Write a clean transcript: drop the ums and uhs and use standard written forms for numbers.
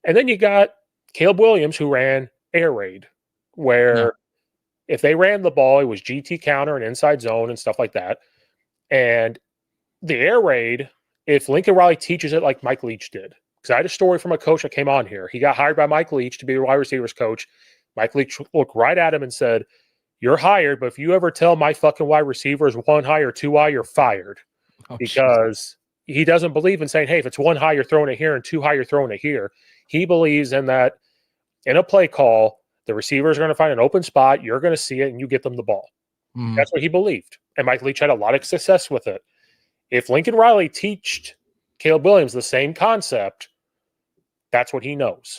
And then you got Caleb Williams, who ran air raid, where if they ran the ball, it was GT counter and inside zone and stuff like that. And the air raid, if Lincoln Riley teaches it like Mike Leach did, because I had a story from a coach that came on here. He got hired by Mike Leach to be the wide receivers coach. Mike Leach looked right at him and said, "You're hired, but if you ever tell my fucking wide receivers one high or two high, you're fired." Because he doesn't believe in saying, hey, if it's one high, you're throwing it here, and two high, you're throwing it here. He believes in that in a play call, the receivers are going to find an open spot, you're going to see it, and you get them the ball. That's what he believed. And Mike Leach had a lot of success with it. If Lincoln Riley teached Caleb Williams the same concept, that's what he knows.